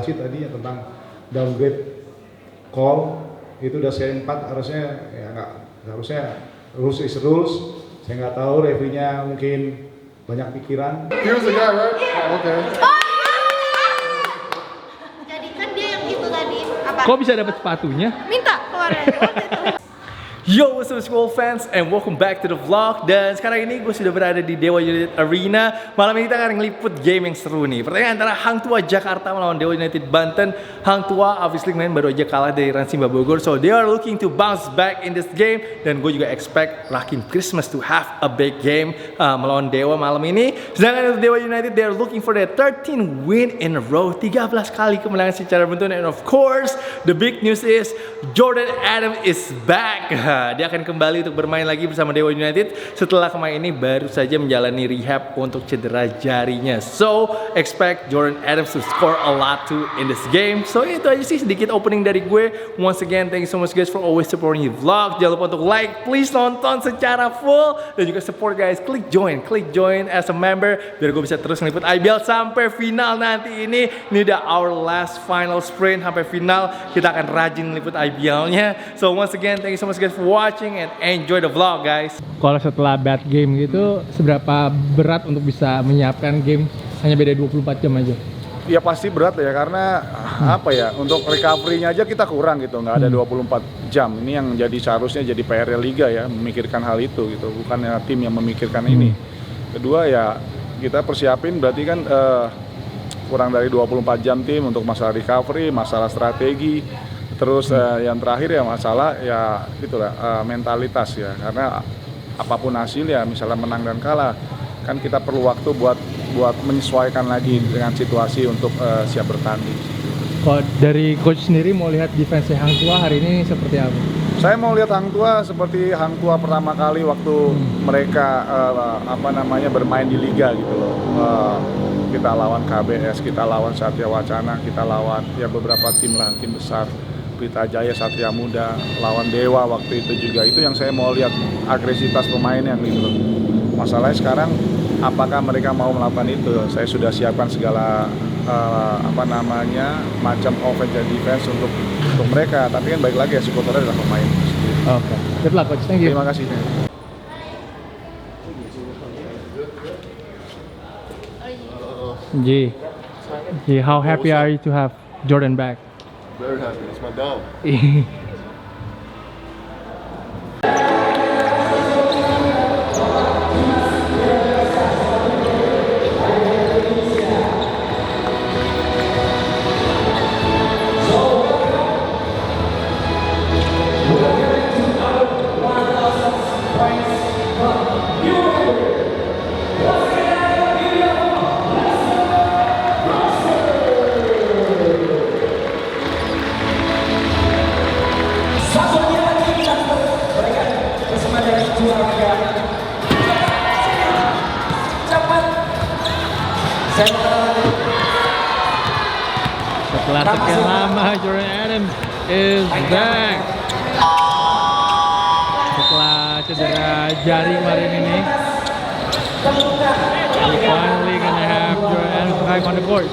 Rashid tadi yang tentang downgrade call itu udah seri 4 harusnya ya nggak harusnya rules is rules. Saya nggak tahu referee-nya mungkin banyak pikiran. Here's the guy, right? Oh, okay. Jadi kan dia yang itu tadi apa? Kok bisa dapat sepatunya? Minta kemarin. Yo, what's up school fans and welcome back to the vlog. Dan sekarang ini gue sudah berada di Dewa United Arena. Malam ini kita akan ngeliput game yang seru nih. Pertandingan antara Hang Tua Jakarta melawan Dewa United Banten. Hang Tua obviously main baru aja kalah dari Ransimba Bogor, so they are looking to bounce back in this game. Dan gue juga expect Rakin Christmas to have a big game melawan Dewa malam ini. Sedangkan untuk Dewa United, they are looking for their 13 win in a row, 13 kali kemenangan secara beruntun. And of course, the big news is Jordan Adams is back. Dia akan kembali untuk bermain lagi bersama Dewa United setelah kemarin ini baru saja menjalani rehab untuk cedera jarinya. So, expect Jordan Adams to score a lot too in this game. So, itu aja sih sedikit opening dari gue. Once again, thank you so much guys for always supporting the vlog. Jangan lupa untuk like, please nonton secara full. Dan juga support guys, klik join as a member biar gue bisa terus ngeliput IBL sampai final nanti ini. Ini udah our last final sprint sampai final. Kita akan rajin ngeliput IBL-nya. So, once again, thank you so much guys for watching and enjoy the vlog guys. Kalau setelah bad game gitu, seberapa berat untuk bisa menyiapkan game hanya beda 24 jam aja? Ya pasti berat ya, karena apa ya, untuk recovery-nya aja kita kurang gitu, nggak ada 24 jam. Ini yang jadi seharusnya jadi PR Liga ya, memikirkan hal itu gitu, bukannya tim yang memikirkan ini. Kedua ya, kita persiapin berarti kan kurang dari 24 jam tim untuk masalah recovery, masalah strategi. Terus yang terakhir ya masalah ya itulah mentalitas ya, karena apapun hasil ya misalnya menang dan kalah kan kita perlu waktu buat menyesuaikan lagi dengan situasi untuk siap bertanding. Kalau dari coach sendiri mau lihat defense Hang Tua hari ini seperti apa? Saya mau lihat Hang Tua seperti Hang Tua pertama kali waktu mereka bermain di liga gitu loh. Kita lawan KBS, kita lawan Satya Wacana, kita lawan ya beberapa tim besar. Pelita Jaya, Satria Muda, lawan Dewa waktu itu juga. Itu yang saya mau lihat, agresivitas pemainnya gitu loh. Masalahnya sekarang apakah mereka mau melakukan itu? Saya sudah siapkan segala macam offense dan defense untuk mereka. Tapi kan baik lagi ya, supporternya adalah pemain. Oke. Good luck coach. Thank you. Terima kasih. Ji, how happy are you to have Jordan back? Very happy. It's my dog. Setelah sekian lama, Jordan Adams is back. Setelah cedera jari kemarin ini, we finally gonna have Jordan Adams back on the court.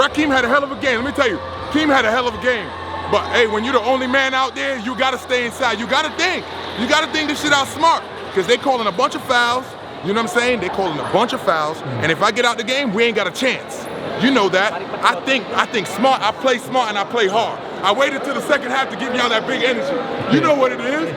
Rakim had a hell of a game. Let me tell you, Keem had a hell of a game. But hey, when you're the only man out there, you gotta stay inside. You gotta think. You gotta think this shit out smart. Because they calling a bunch of fouls. You know what I'm saying? They calling a bunch of fouls. And if I get out the game, we ain't got a chance. You know that. I think smart. I play smart and I play hard. I waited till the second half to give y'all that big energy. You know what it is.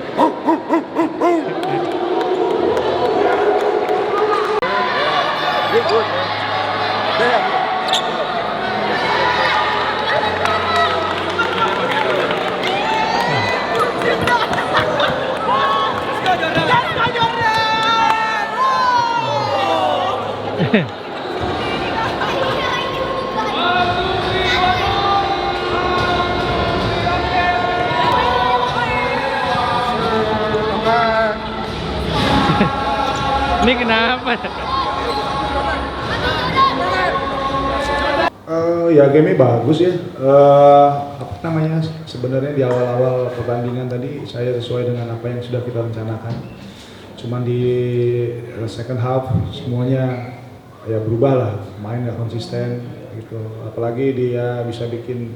Ini kenapa? Ya game bagus ya. Apa namanya? Sebenarnya di awal-awal pertandingan tadi saya sesuai dengan apa yang sudah kita rencanakan. Cuman di second half semuanya ya berubah lah, main nggak konsisten gitu. Apalagi dia bisa bikin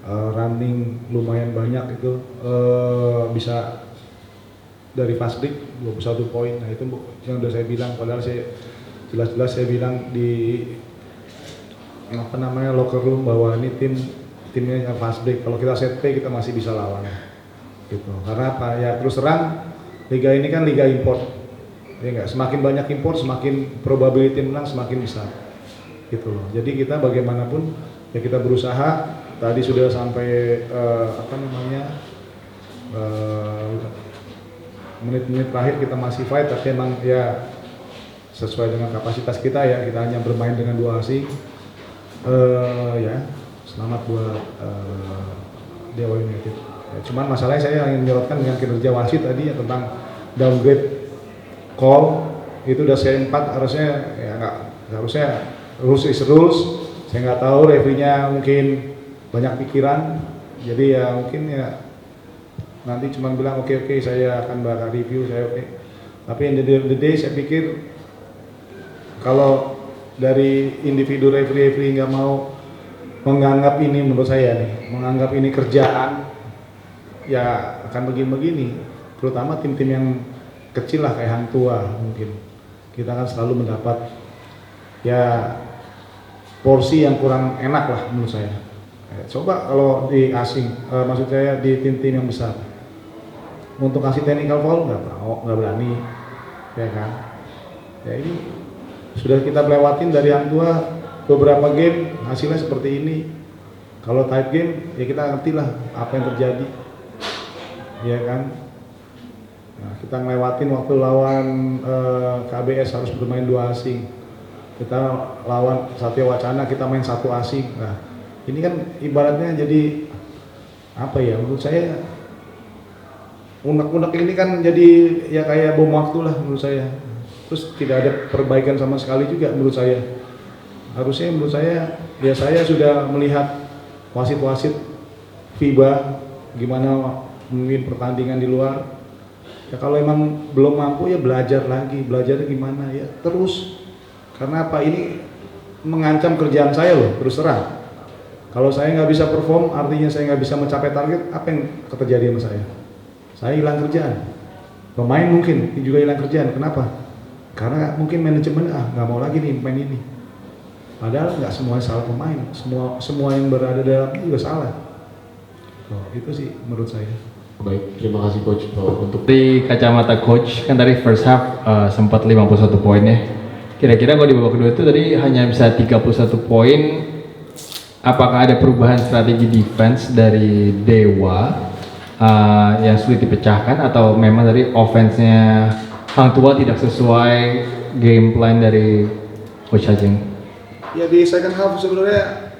running lumayan banyak itu, bisa dari fast break 21 poin. Nah itu yang udah saya bilang, padahal saya jelas-jelas saya bilang di apa namanya locker room bahwa ini timnya yang fast break. Kalau kita set play kita masih bisa lawan gitu. Karena apa ya, terus terang liga ini kan liga import ya enggak, semakin banyak import semakin probability menang semakin besar gitu loh. Jadi kita bagaimanapun ya kita berusaha. Tadi sudah sampai apa namanya menit-menit terakhir kita masih fight, tapi emang ya sesuai dengan kapasitas kita ya, kita hanya bermain dengan 2 asing. Ya selamat buat Dewa United ya, cuman masalahnya saya ingin menyorotkan dengan kinerja wasit tadi ya, tentang downgrade call itu udah seri 4 harusnya ya nggak, harusnya rules is rules. Saya nggak tahu referee-nya mungkin banyak pikiran, jadi ya mungkin ya nanti cuma bilang oke, saya akan bakal review, saya oke. Tapi in the day saya pikir kalau dari individu referee nggak mau menganggap ini, menurut saya nih, menganggap ini kerjaan, ya akan begini-begini. Terutama tim-tim yang kecil lah kayak Hang Tua mungkin. Kita kan selalu mendapat ya porsi yang kurang enak lah menurut saya. Coba kalau di asing, maksud saya di tim-tim yang besar, untuk kasih technical foul nggak berani, ya kan? Ya ini sudah kita lewatin dari Hang Tua beberapa game, hasilnya seperti ini. Kalau tight game ya kita ngerti lah apa yang terjadi, ya kan? Nah, kita ngelewatin waktu lawan KBS harus bermain 2 asing. Kita lawan Satya Wacana kita main 1 asing. Nah, ini kan ibaratnya jadi apa ya, menurut saya unek-unek ini kan jadi ya kayak bom waktu lah menurut saya. Terus tidak ada perbaikan sama sekali juga menurut saya. Harusnya menurut saya ya, saya sudah melihat wasit-wasit FIBA gimana memimpin pertandingan di luar. Ya kalau emang belum mampu ya belajar lagi, belajarnya gimana ya terus. Karena apa, ini mengancam kerjaan saya loh, terus terang. Kalau saya nggak bisa perform, artinya saya nggak bisa mencapai target, apa yang terjadi sama saya? Saya hilang kerjaan. Pemain mungkin juga hilang kerjaan. Kenapa? Karena mungkin manajemen nggak mau lagi nih main ini. Padahal nggak semuanya salah pemain, semua yang berada dalamnya juga salah. Itu sih menurut saya. Baik, terima kasih coach untuk Di kacamata coach kan tadi first half sempat 51 poin ya. Kira-kira kalau di babak kedua itu tadi hanya bisa 31 poin. Apakah ada perubahan strategi defense dari Dewa yang sulit dipecahkan, atau memang dari offense-nya Hang Tua tidak sesuai game plan dari Coach Hajeng? Ya di second half sebenarnya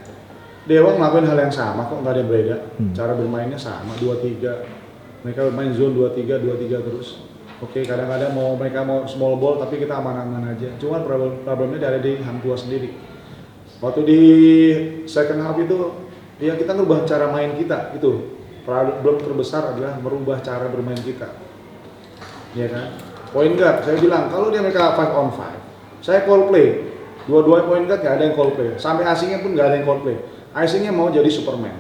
Dewa ngelakuin hal yang sama kok, nggak ada yang beda. Cara bermainnya sama, 2-3. Mereka bermain zone 2-3 terus. Oke, kadang-kadang mereka mau small ball tapi kita aman-aman aja. Cuman problemnya ada di Hang Tua sendiri. Waktu di second half itu ya kita ngerubah cara main kita itu. Problem terbesar adalah merubah cara bermain kita. Ya kan? Point guard, saya bilang kalau dia mereka 5 on 5, saya call play. Dua-dua point guard nggak ada yang call play. Sampai asingnya pun nggak ada yang call play. Asingnya mau jadi Superman.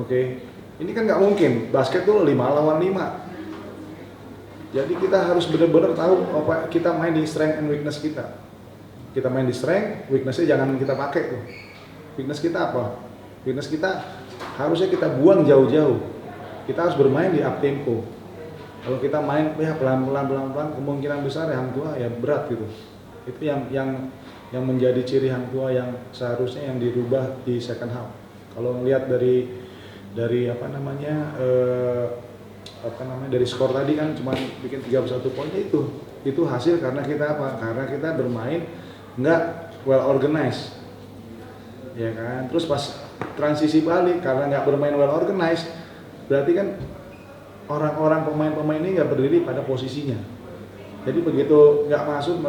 Oke. Ini kan nggak mungkin. Basket tuh 5 lawan 5. Jadi kita harus benar-benar tahu apa kita main di strength and weakness kita. Kita main di strength, weakness-nya jangan kita pakai tuh. Weakness kita apa? Weakness kita harusnya kita buang jauh-jauh. Kita harus bermain di up tempo. Kalau kita main ya pelan-pelan, kemungkinan besar Hang Tua ya berat gitu. Itu yang menjadi ciri Hang Tua yang seharusnya yang dirubah di second half. Kalau ngelihat dari dari skor tadi kan cuma bikin 31 poinnya itu hasil karena kita apa? Karena kita bermain nggak well organized, ya kan. Terus pas transisi balik karena nggak bermain well organized, berarti kan orang-orang pemain-pemain ini nggak berdiri pada posisinya. Jadi begitu nggak masuk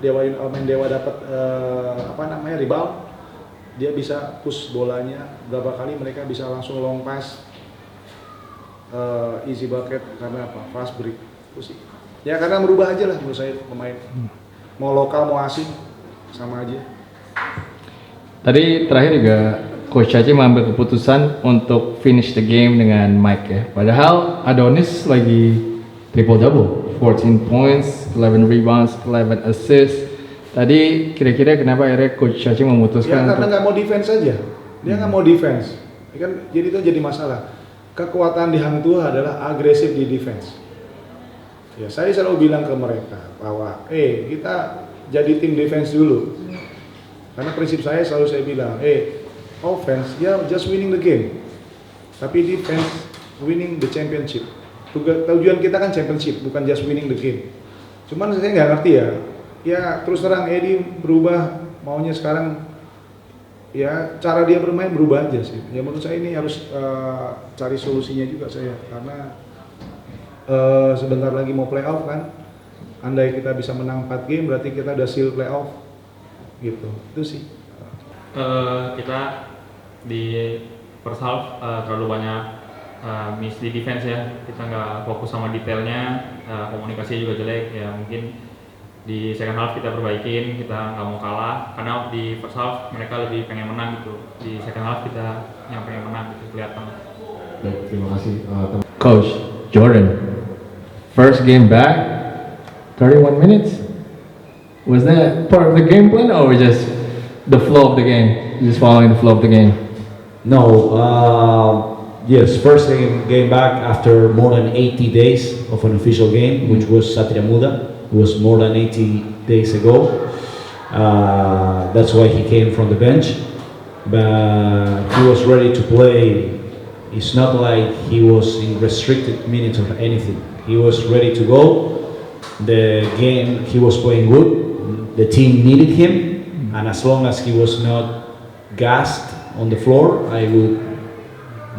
Dewa dapat rebound, dia bisa push bolanya berapa kali, mereka bisa langsung long pass, easy bucket karena apa? Fast break. Terus ya karena merubah aja lah menurut saya pemain. Mau lokal mau asing sama aja. Tadi terakhir juga Coach Caci mengambil keputusan untuk finish the game dengan Mike ya. Padahal Adonis lagi triple double, 14 points, 11 rebounds, 11 assists. Tadi kira-kira kenapa akhirnya Coach Caci memutuskan? Ya karena nggak mau defense aja. Dia nggak mau defense. Kan jadi itu jadi masalah. Kekuatan di Hang Tua adalah agresif di defense. Ya saya selalu bilang ke mereka bahwa kita jadi tim defense dulu. Karena prinsip saya selalu saya bilang, offense ya just winning the game. Tapi defense winning the championship. Tujuan kita kan championship, bukan just winning the game. Cuman saya nggak ngerti ya. Ya terus terang Eddie berubah, maunya sekarang ya cara dia bermain berubah aja sih. Ya menurut saya ini harus cari solusinya juga saya, karena sebentar lagi mau playoff kan. Andai kita bisa menang 4 game berarti kita udah seal playoff gitu. Itu sih. Kita di first half terlalu banyak miss di defense ya. Kita nggak fokus sama detailnya, komunikasi juga jelek ya. Mungkin di second half kita perbaikin, kita nggak mau kalah karena di first half mereka lebih pengen menang gitu. Di second half kita yang pengen menang gitu, kelihatan. Baik, terima kasih. Coach Jordan, first game back, 31 minutes. Was that part of the game plan or just the flow of the game? Just following the flow of the game? No, yes, first game back after more than 80 days of an official game, which was Satria Muda. It was more than 80 days ago. That's why he came from the bench. But he was ready to play. It's not like he was in restricted minutes or anything. He was ready to go. The game, he was playing good. The team needed him. And as long as he was not gassed on the floor, I would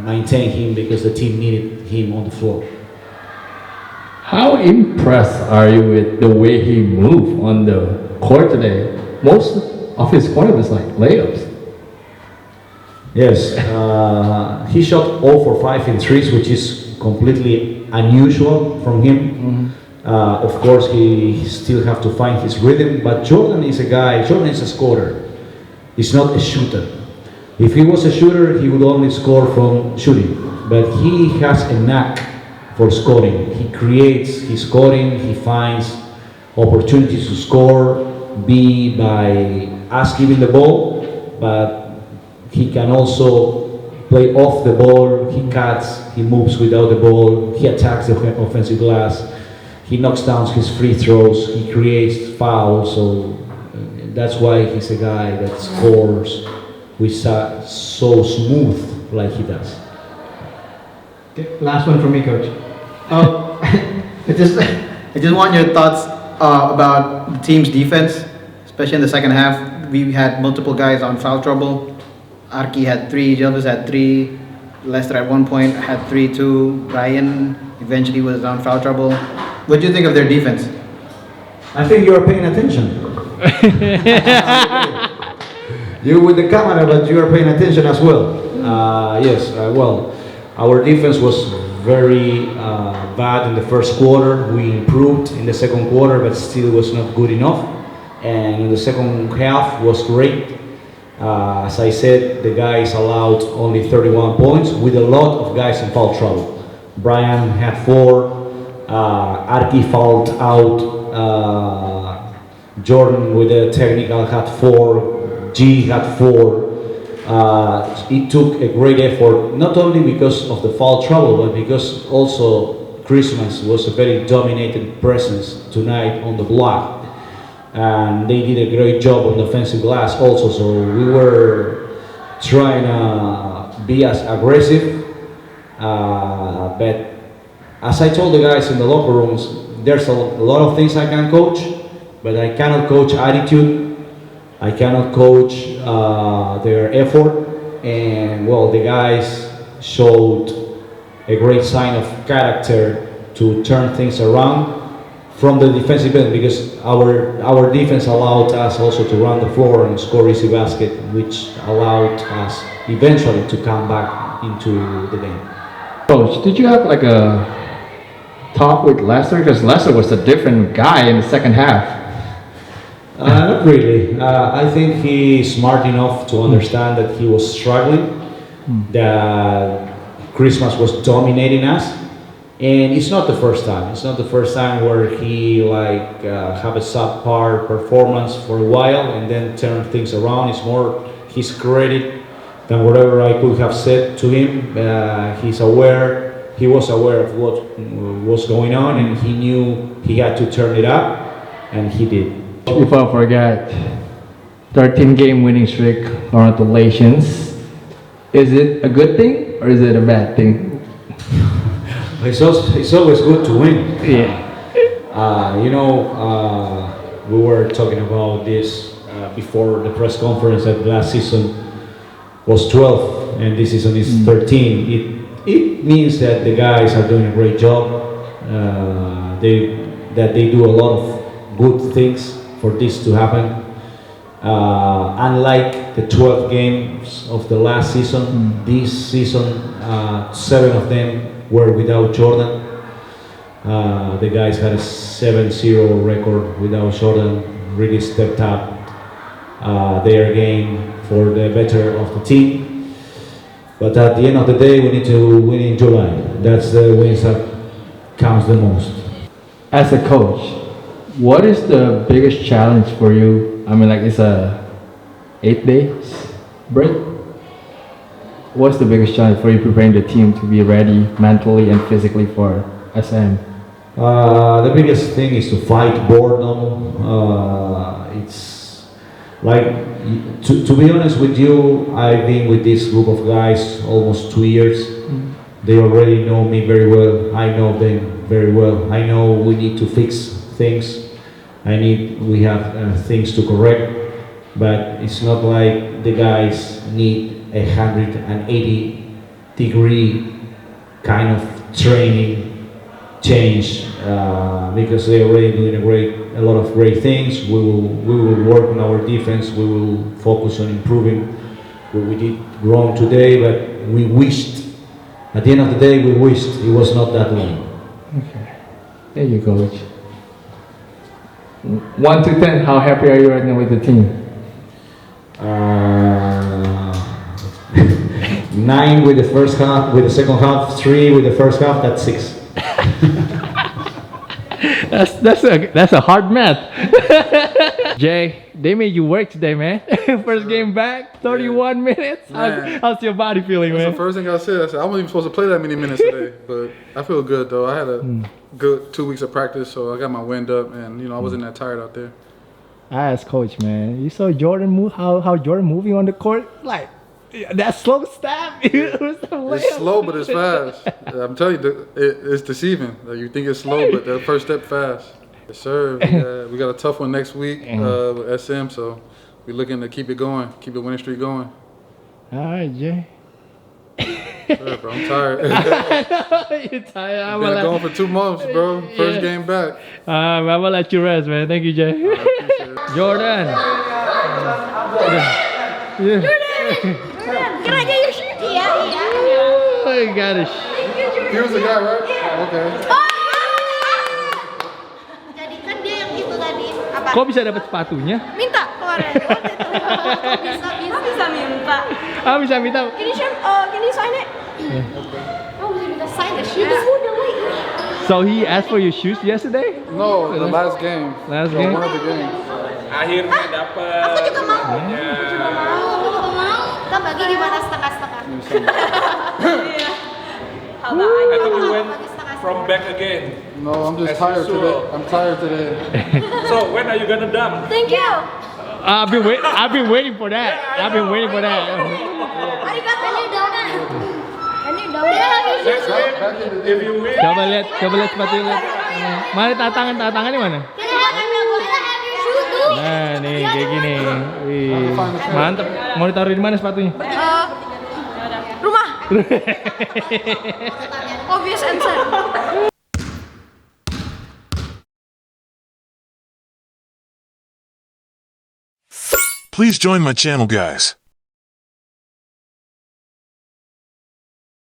maintain him because the team needed him on the floor. How impressed are you with the way he moved on the court today? Most of his point was like layups. Yes, he shot 0 for 5 in threes, which is completely unusual from him. Of course, he still have to find his rhythm, but Jordan is a scorer. He's not a shooter. If he was a shooter, he would only score from shooting, but he has a knack for scoring. He creates his scoring, he finds opportunities to score, be by us giving the ball, but he can also play off the ball, he cuts, he moves without the ball, he attacks the offensive glass, he knocks down his free throws, he creates fouls, so that's why he's a guy that scores with so smooth like he does. Okay, last one from me, Coach. I just want your thoughts about the team's defense, especially in the second half. We had multiple guys on foul trouble. Arki had 3, Jelvis had 3, Lester at one point had 3 too. Ryan eventually was on foul trouble. What do you think of their defense? I think you are paying attention. You with the camera, but you are paying attention as well. Yes, well, our defense was very bad in the first quarter. We improved in the second quarter, but still was not good enough. and in the second half was great. As I said, the guys allowed only 31 points with a lot of guys in foul trouble. Brian had 4, Arki fouled out, Jordan with the technical had 4, G had 4. It took a great effort, not only because of the foul trouble, but because also Christmas was a very dominated presence tonight on the block. And they did a great job on the offensive glass also, so we were trying to be as aggressive, but as I told the guys in the locker rooms, there's a lot of things I can coach, but I cannot coach attitude, I cannot coach their effort, and well, the guys showed a great sign of character to turn things around from the defensive end, because our defense allowed us also to run the floor and score easy basket, which allowed us eventually to come back into the game. Coach, did you have like a talk with Lester? Because Lester was a different guy in the second half. Not really. I think he's smart enough to understand that he was struggling, that Christmas was dominating us, and it's not the first time. It's not the first time where he have a subpar performance for a while and then turn things around. It's more his credit than whatever I could have said to him. He was aware of what was going on, and he knew he had to turn it up, and he did. If I forget, 13-game winning streak, congratulations. Is it a good thing or is it a bad thing? It's always good to win. Yeah. We were talking about this before the press conference, that last season was 12 and this season is 13. It means that the guys are doing a great job, that they do a lot of good things for this to happen. Unlike the 12 games of the last season, this season 7 of them were without Jordan. The guys had a 7-0 record without Jordan, really stepped up their game for the better of the team. But at the end of the day, we need to win in July. That's the wins that counts the most. As a coach, what is the biggest challenge for you? I mean, it's a 8 days break. What's the biggest challenge for you preparing the team to be ready mentally and physically for SM? The biggest thing is to fight boredom. It's like, to be honest with you, I've been with this group of guys almost 2 years. They already know me very well. I know them very well. I know we need to fix things. We have things to correct, but it's not like the guys need 180-degree kind of training change, because they're already doing a lot of great things. We will work on our defense. We will focus on improving what we did wrong today, but we wished, at the end of the day, we wished it was not that long. Okay. There you go, Coach. 1 to 10, how happy are you right now with the team? 9 with the first half, with the second half, 3 with the first half, that's 6. That's a hard math. Jay, they made you work today, man. First game back, 31 minutes. How's your body feeling, man? That's the first thing I said. I said, I wasn't even supposed to play that many minutes today, but I feel good though. I had a good 2 weeks of practice, so I got my wind up, and I wasn't that tired out there. I asked Coach, man, you saw Jordan move, how Jordan moving on the court? Like, that slow step. It's slow, but it's fast. I'm telling you, it's deceiving. Like, you think it's slow, but the first step fast. Yes, sir. We got a tough one next week with SM, so we're looking to keep it going, keep the winning streak going. All right, Jay. Sure, bro, I'm tired. You're tired. Been going for 2 months, bro. First game back. I'm gonna let you rest, man. Thank you, Jay. Jordan. Jordan, can I get your shirt? Yeah. Oh, you got it. He was the guy, right? Okay. Jadi kan dia yang itu tadi apa? Kok bisa dapat sepatunya? Minta kemarin. Bisa minta. Ah, bisa minta. Can you sign it? Oh, bisa minta sign the shoes. Udah wait. So he asked for your shoes yesterday? No, the last game. Last So game? one of the games. Akhirnya dapat. Aku juga mau. Aku juga mau. Kita bagi gimana setengah-setengah. I thought you went from back again. No, I'm just As tired usual. today. I'm tired today. So when are you gonna dump? Thank you. I've been waiting for that. I've been waiting for that. Arigato. Ini donat. Next game, if you win. Coba lihat sepatu lihat. Mana tantangannya mana? Nah, nih kayak gini. Wih, mantep. Mau ditaruh di mana sepatunya? Rumah. Obvious answer. Please join my channel, guys.